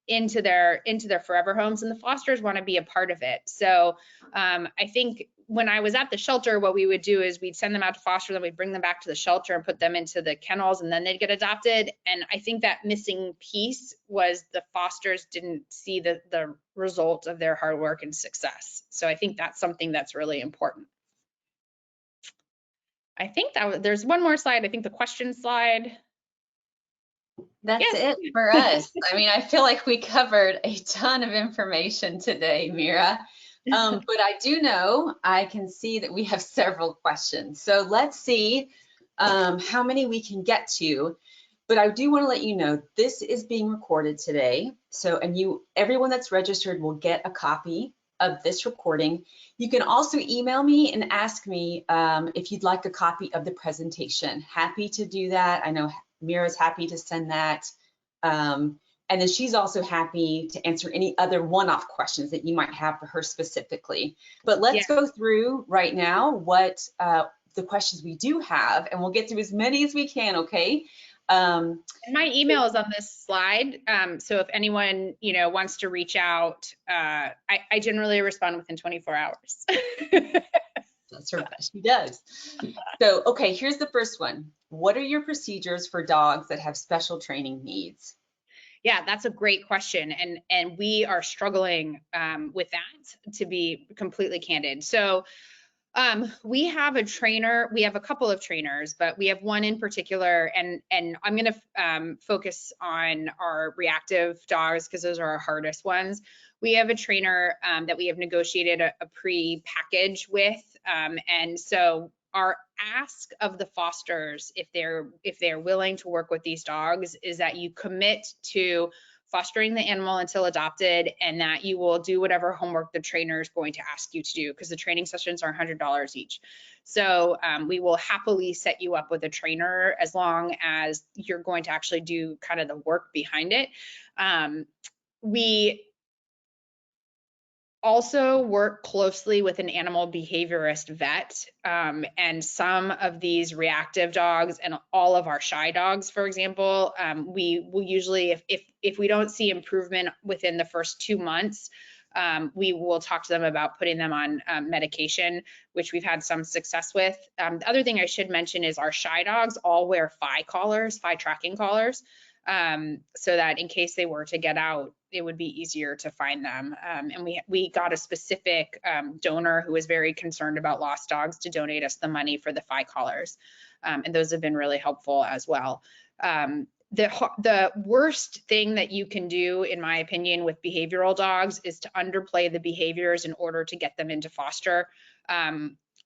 into their forever homes, and the fosters want to be a part of it. So I think when I was at the shelter, what we would do is we'd send them out to foster, then we'd bring them back to the shelter and put them into the kennels, and then they'd get adopted. And I think that missing piece was the fosters didn't see the result of their hard work and success. So I think that's something that's really important. I think there's one more slide. I think the question slide. That's it for us. I mean, I feel like we covered a ton of information today, Mira. But I do know, I can see that we have several questions. So let's see how many we can get to. But I do want to let you know, this is being recorded today. So, and everyone that's registered will get a copy of this recording. You can also email me and ask me if you'd like a copy of the presentation. Happy to do that. I know Mira's happy to send that. And then she's also happy to answer any other one-off questions that you might have for her specifically. But let's go through right now what the questions we do have, and we'll get through as many as we can, okay? And my email is on this slide. So if anyone, wants to reach out, I generally respond within 24 hours. That's her best. She does. So, okay, here's the first one. What are your procedures for dogs that have special training needs? Yeah, that's a great question. And we are struggling with that, to be completely candid. So we have a trainer, we have a couple of trainers, but we have one in particular, and I'm going to focus on our reactive dogs because those are our hardest ones. We have a trainer that we have negotiated a pre-package with, and so our ask of the fosters, if they're willing to work with these dogs, is that you commit to fostering the animal until adopted, and that you will do whatever homework the trainer is going to ask you to do, because the training sessions are $100 each. So we will happily set you up with a trainer as long as you're going to actually do kind of the work behind it. We also work closely with an animal behaviorist vet, and some of these reactive dogs and all of our shy dogs, for example, we will usually, if we don't see improvement within the first 2 months, we will talk to them about putting them on medication, which we've had some success with. The other thing I should mention is our shy dogs all wear FI tracking collars, so that in case they were to get out, it would be easier to find them. And we got a specific donor who was very concerned about lost dogs to donate us the money for the FI collars. And those have been really helpful as well. The worst thing that you can do, in my opinion, with behavioral dogs is to underplay the behaviors in order to get them into foster.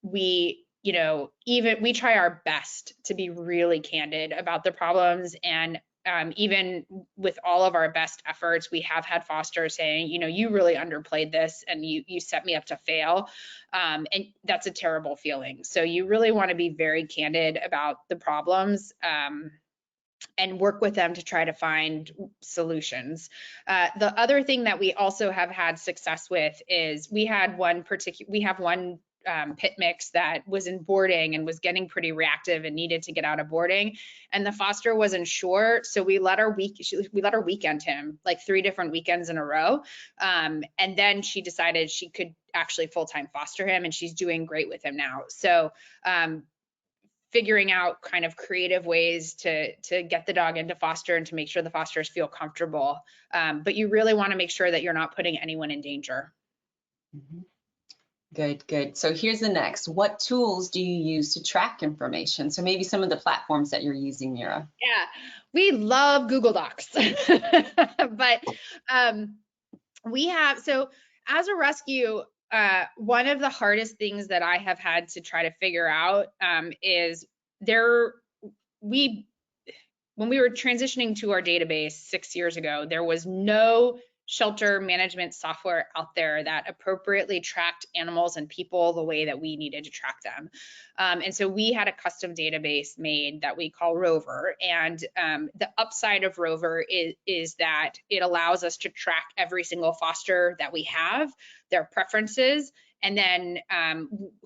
We try our best to be really candid about the problems, and even with all of our best efforts, we have had fosters saying, you really underplayed this and you set me up to fail. And that's a terrible feeling. So you really want to be very candid about the problems, and work with them to try to find solutions. The other thing that we also have had success with is we have one pit mix that was in boarding and was getting pretty reactive and needed to get out of boarding, and the foster wasn't sure, so we let her weekend him like 3 different weekends in a row, and then she decided she could actually full-time foster him, and she's doing great with him now. So figuring out kind of creative ways to get the dog into foster and to make sure the fosters feel comfortable, but you really want to make sure that you're not putting anyone in danger. Mm-hmm. Good. So here's the next. What tools do you use to track information? So maybe some of the platforms that you're using, Mira. Yeah, we love Google Docs, but we have, so as a rescue, one of the hardest things that I have had to try to figure out is when we were transitioning to our database 6 years ago, there was no shelter management software out there that appropriately tracked animals and people the way that we needed to track them. And so we had a custom database made that we call Rover. And the upside of Rover is that it allows us to track every single foster that we have, their preferences, and then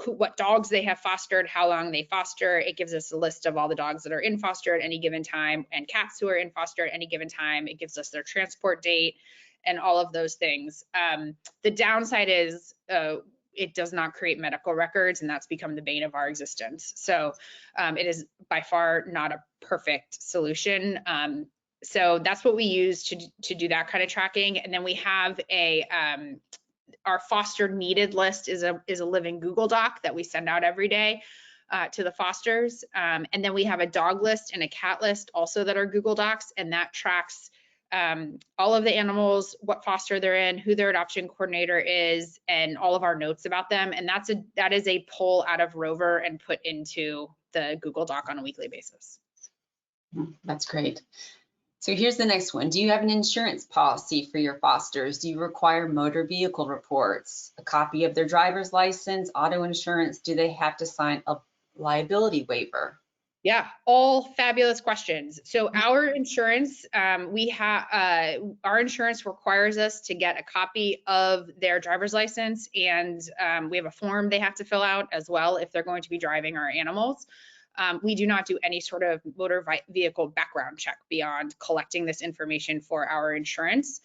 what dogs they have fostered, how long they foster. It gives us a list of all the dogs that are in foster at any given time, and cats who are in foster at any given time. It gives us their transport date and all of those things. The downside is it does not create medical records, and that's become the bane of our existence. So it is by far not a perfect solution. So that's what we use to do that kind of tracking. And then we have our foster needed list is a living Google Doc that we send out every day to the fosters. And then we have a dog list and a cat list also that are Google Docs, and that tracks all of the animals, what foster they're in, who their adoption coordinator is, and all of our notes about them. And that is a pull out of Rover and put into the Google Doc on a weekly basis. That's great. So here's the next one. Do you have an insurance policy for your fosters? Do you require motor vehicle reports, a copy of their driver's license, auto insurance? Do they have to sign a liability waiver? Yeah, all fabulous questions. So our insurance, our insurance requires us to get a copy of their driver's license, and we have a form they have to fill out as well if they're going to be driving our animals. We do not do any sort of motor vehicle background check beyond collecting this information for our insurance.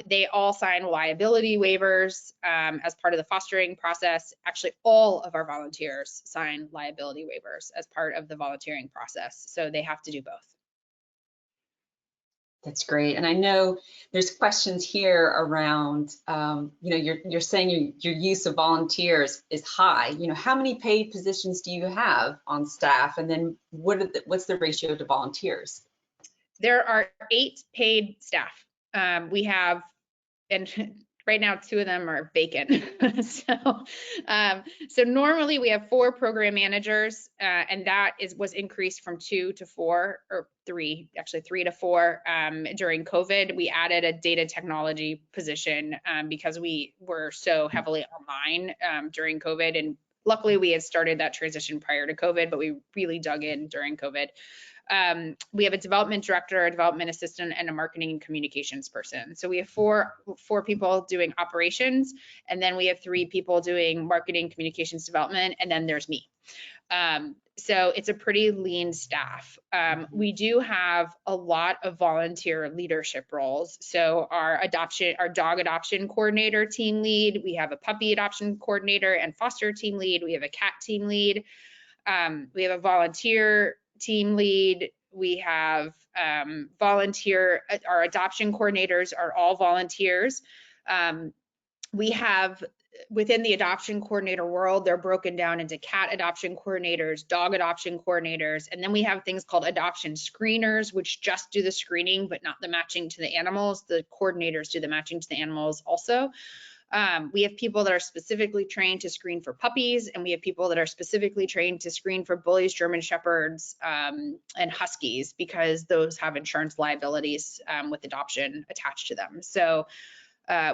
They all sign liability waivers as part of the fostering process. Actually, all of our volunteers sign liability waivers as part of the volunteering process. So they have to do both. That's great. And I know there's questions here around, you're saying your use of volunteers is high. How many paid positions do you have on staff? And then what's the ratio to volunteers? There are 8 paid staff. We have, and right now 2 of them are vacant. So normally we have 4 program managers, and that was increased from 2 to 4, or 3, actually 3 to 4 during COVID. We added a data technology position because we were so heavily online during COVID, and luckily we had started that transition prior to COVID, but we really dug in during COVID. We have a development director, a development assistant, and a marketing and communications person. So we have four people doing operations, and then we have 3 people doing marketing, communications, development, and then there's me. So it's a pretty lean staff. We do have a lot of volunteer leadership roles. So our dog adoption coordinator team lead, we have a puppy adoption coordinator and foster team lead, we have a cat team lead, we have a volunteer team lead, we have our adoption coordinators are all volunteers. We have, within the adoption coordinator world, they're broken down into cat adoption coordinators, dog adoption coordinators, and then we have things called adoption screeners, which just do the screening but not the matching to the animals. The coordinators do the matching to the animals also. We have people that are specifically trained to screen for puppies, and we have people that are specifically trained to screen for bullies, German Shepherds, and Huskies, because those have insurance liabilities with adoption attached to them. So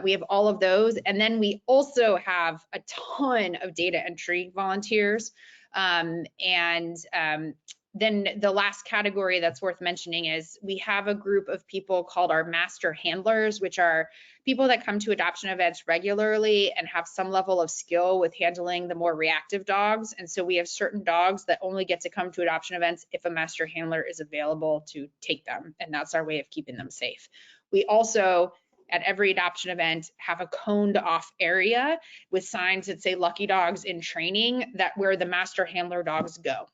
we have all of those. And then we also have a ton of data entry volunteers. Then the last category that's worth mentioning is we have a group of people called our master handlers, which are people that come to adoption events regularly and have some level of skill with handling the more reactive dogs. And so we have certain dogs that only get to come to adoption events if a master handler is available to take them. And that's our way of keeping them safe. We also, at every adoption event, have a coned off area with signs that say Lucky Dogs in training, that where the master handler dogs go.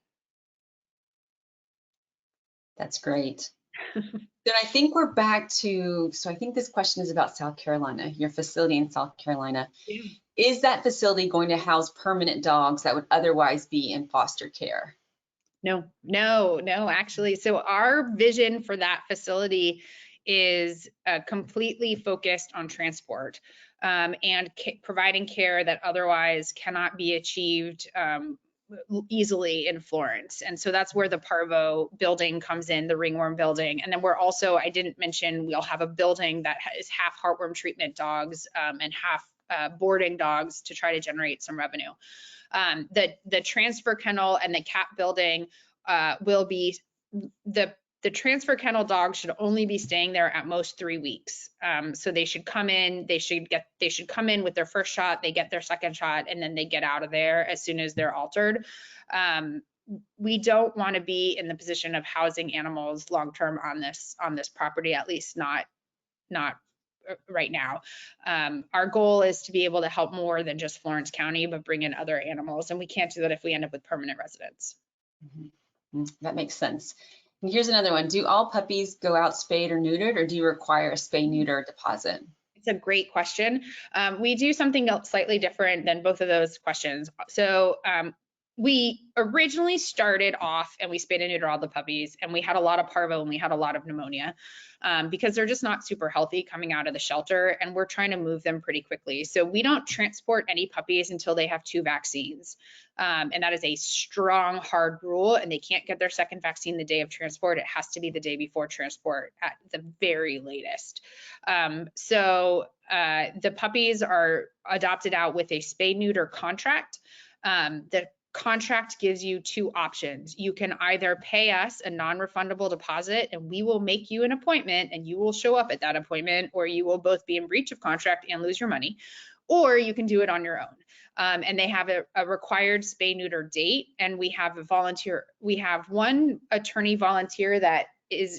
That's great. Then I think we're back to, so I think this question is about South Carolina, your facility in South Carolina. Yeah. Is that facility going to house permanent dogs that would otherwise be in foster care? No, actually. So our vision for that facility is completely focused on transport and providing care that otherwise cannot be achieved easily in Florence. And so that's where the Parvo building comes in, the ringworm building. And then we're also, I didn't mention, we'll have a building that is half heartworm treatment dogs and half boarding dogs to try to generate some revenue. The transfer kennel and the cat building will be, the transfer kennel dogs should only be staying there at most 3 weeks. So they should come in, they should come in with their first shot, they get their second shot, and then they get out of there as soon as they're altered. We don't want to be in the position of housing animals long-term on this property, at least not right now. Our goal is to be able to help more than just Florence County, but bring in other animals. And we can't do that if we end up with permanent residents. Mm-hmm. That makes sense. And here's another one. Do all puppies go out spayed or neutered, or do you require a spay-neuter deposit? It's a great question. We do something else slightly different than both of those questions. So we originally started off and we spayed and neutered all the puppies, and we had a lot of parvo and we had a lot of pneumonia because they're just not super healthy coming out of the shelter, and we're trying to move them pretty quickly. So we don't transport any puppies until they have 2 vaccines. And that is a strong, hard rule, and they can't get their second vaccine the day of transport. It has to be the day before transport at the very latest. The puppies are adopted out with a spay-neuter contract. The contract gives you 2 options. You can either pay us a non-refundable deposit and we will make you an appointment and you will show up at that appointment, or you will both be in breach of contract and lose your money. or you can do it on your own. And they have a required spay neuter date, and we have a volunteer. We have one attorney volunteer that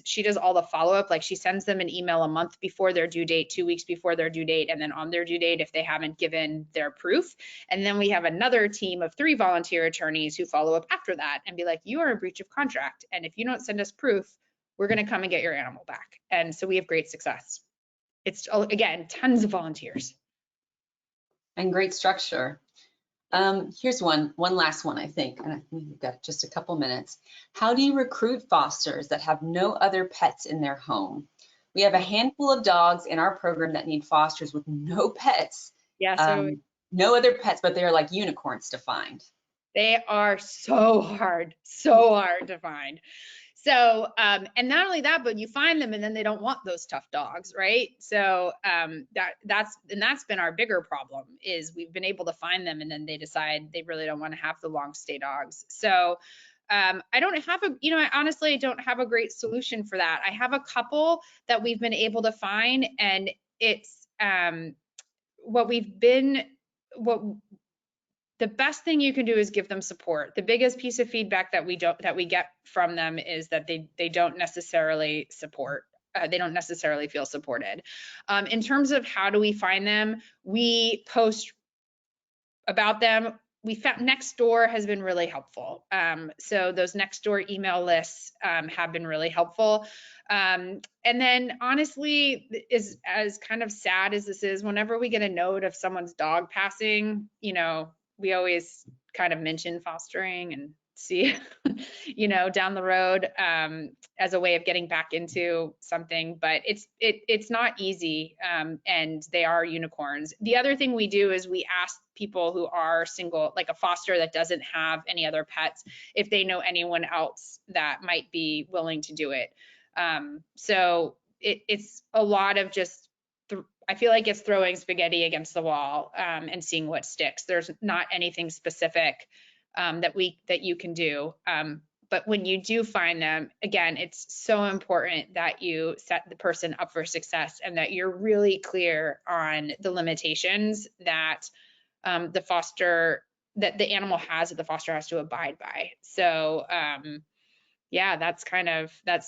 she does all the follow-up. Like she sends them an email a month before their due date, 2 weeks before their due date, and then on their due date if they haven't given their proof. And then we have another team of 3 volunteer attorneys who follow up after that and be like, you are in breach of contract, and if you don't send us proof, we're going to come and get your animal back. And so we have great success. It's, again, tons of volunteers. And great structure. Here's one last one, I think, and I think we've got just a couple minutes. How do you recruit fosters that have no other pets in their home? We have a handful of dogs in our program that need fosters with no pets. Yeah, so no other pets, but they're like unicorns to find. They are so hard to find. So, and not only that, but you find them and then they don't want those tough dogs, right? So that's been our bigger problem, is we've been able to find them and then they decide they really don't want to have the long stay dogs. So I don't have I honestly don't have a great solution for that. I have a couple that we've been able to find, and it's the best thing you can do is give them support. The biggest piece of feedback that we get from them is that they don't necessarily support. They don't necessarily feel supported. In terms of how do we find them, we post about them. We found Nextdoor has been really helpful. So those Nextdoor email lists have been really helpful. And then honestly, as kind of sad as this is, whenever we get a note of someone's dog passing, we always kind of mention fostering and see, down the road as a way of getting back into something, but it's not easy, and they are unicorns. The other thing we do is we ask people who are single, like a foster that doesn't have any other pets, if they know anyone else that might be willing to do it. So it's a lot of just, I feel like it's throwing spaghetti against the wall and seeing what sticks. There's not anything specific that you can do. But when you do find them, again, it's so important that you set the person up for success and that you're really clear on the limitations that that the animal has, that the foster has to abide by. So yeah, that's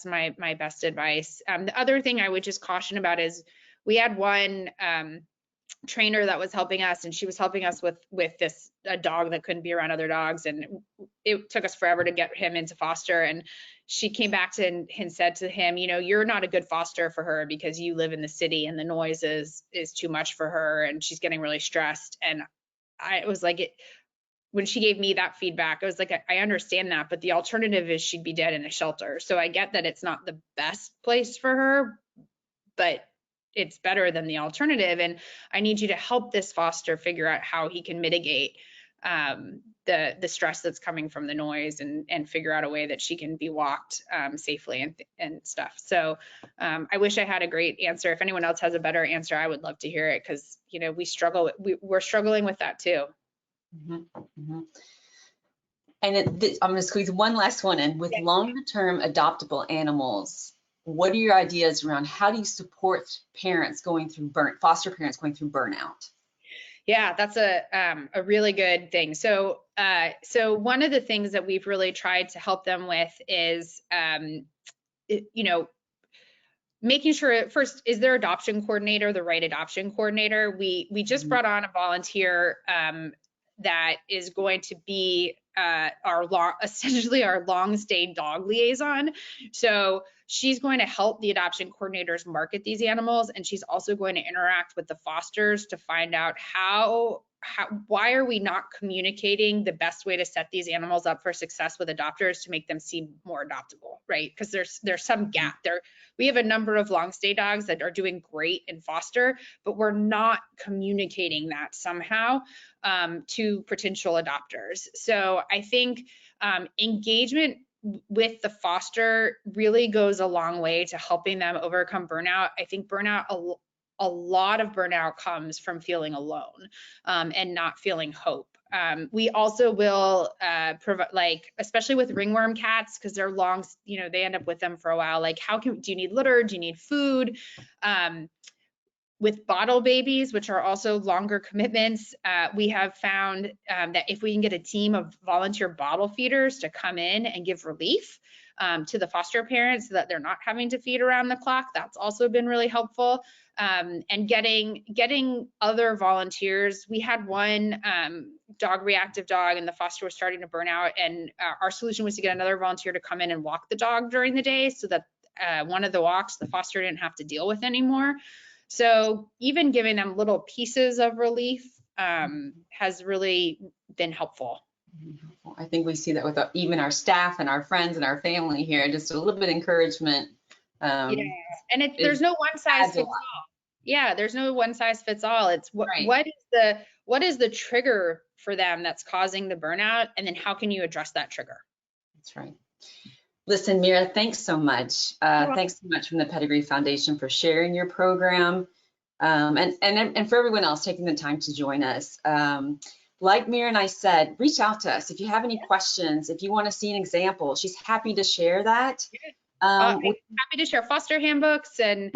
my best advice. The other thing I would just caution about is, we had one trainer that was helping us, and she was helping us with a dog that couldn't be around other dogs, and it took us forever to get him into foster. And she came back to and said to him, you're not a good foster for her because you live in the city and the noise is too much for her and she's getting really stressed. And I was like, when she gave me that feedback, I was like, I understand that, but the alternative is she'd be dead in a shelter. So I get that it's not the best place for her, but it's better than the alternative. And I need you to help this foster figure out how he can mitigate the stress that's coming from the noise, and figure out a way that she can be walked safely and stuff. So I wish I had a great answer. If anyone else has a better answer, I would love to hear it, because we're struggling with that too. Mm-hmm. Mm-hmm. And I'm going to squeeze one last one in. With longer term adoptable animals, what are your ideas around how do you support parents going through foster parents going through burnout? Yeah, that's a really good thing. So one of the things that we've really tried to help them with is, making sure, first, is their adoption coordinator the right adoption coordinator? We just brought on a volunteer that is going to be essentially our long stay dog liaison. So she's going to help the adoption coordinators market these animals, and she's also going to interact with the fosters to find out why are we not communicating the best way to set these animals up for success with adopters to make them seem more adoptable, right? Because there's some gap there. We have a number of long stay dogs that are doing great in foster, but we're not communicating that somehow to potential adopters. So I think engagement with the foster really goes a long way to helping them overcome burnout. I think a lot of burnout comes from feeling alone and not feeling hope. We also will provide, especially with ringworm cats, because they're long, they end up with them for a while. Like, do you need litter? Do you need food? With bottle babies, which are also longer commitments, we have found that if we can get a team of volunteer bottle feeders to come in and give relief to the foster parents so that they're not having to feed around the clock, that's also been really helpful. And getting other volunteers. We had one reactive dog, and the foster was starting to burn out, and our solution was to get another volunteer to come in and walk the dog during the day so that one of the walks the foster didn't have to deal with anymore. So even giving them little pieces of relief has really been helpful. I think we see that with even our staff and our friends and our family here, just a little bit of encouragement. Yeah, and there's no one size fits all. Yeah, there's no one size fits all. It's what is the trigger for them that's causing the burnout, and then how can you address that trigger? That's right. Listen, Mira, thanks so much. Thanks so much from the Pedigree Foundation for sharing your program, and for everyone else taking the time to join us. Like Mira and I said, reach out to us if you have any questions. If you want to see an example, she's happy to share that. Happy to share foster handbooks and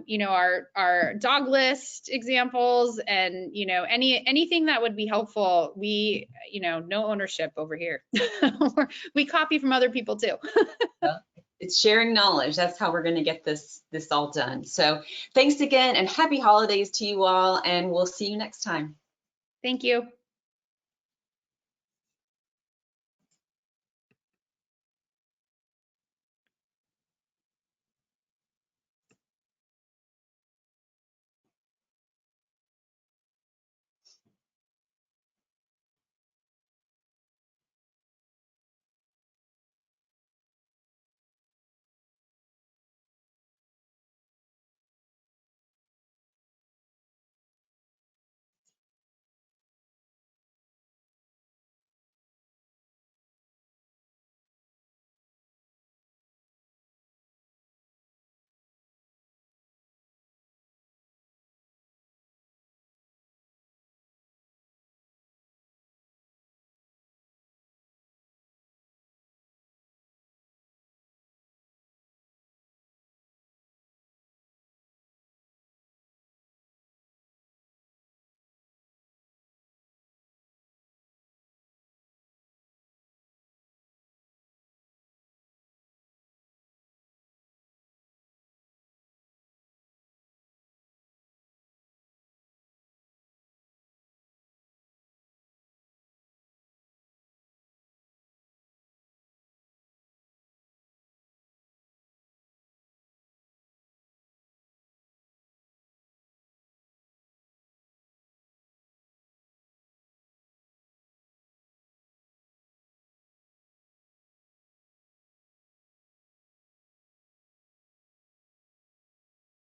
you know, our dog list examples, and you know, anything that would be helpful. We, you know, no ownership over here. We copy from other people too. It's sharing knowledge. That's how we're going to get this all done. So thanks again, and happy holidays to you all, and we'll see you next time. Thank you.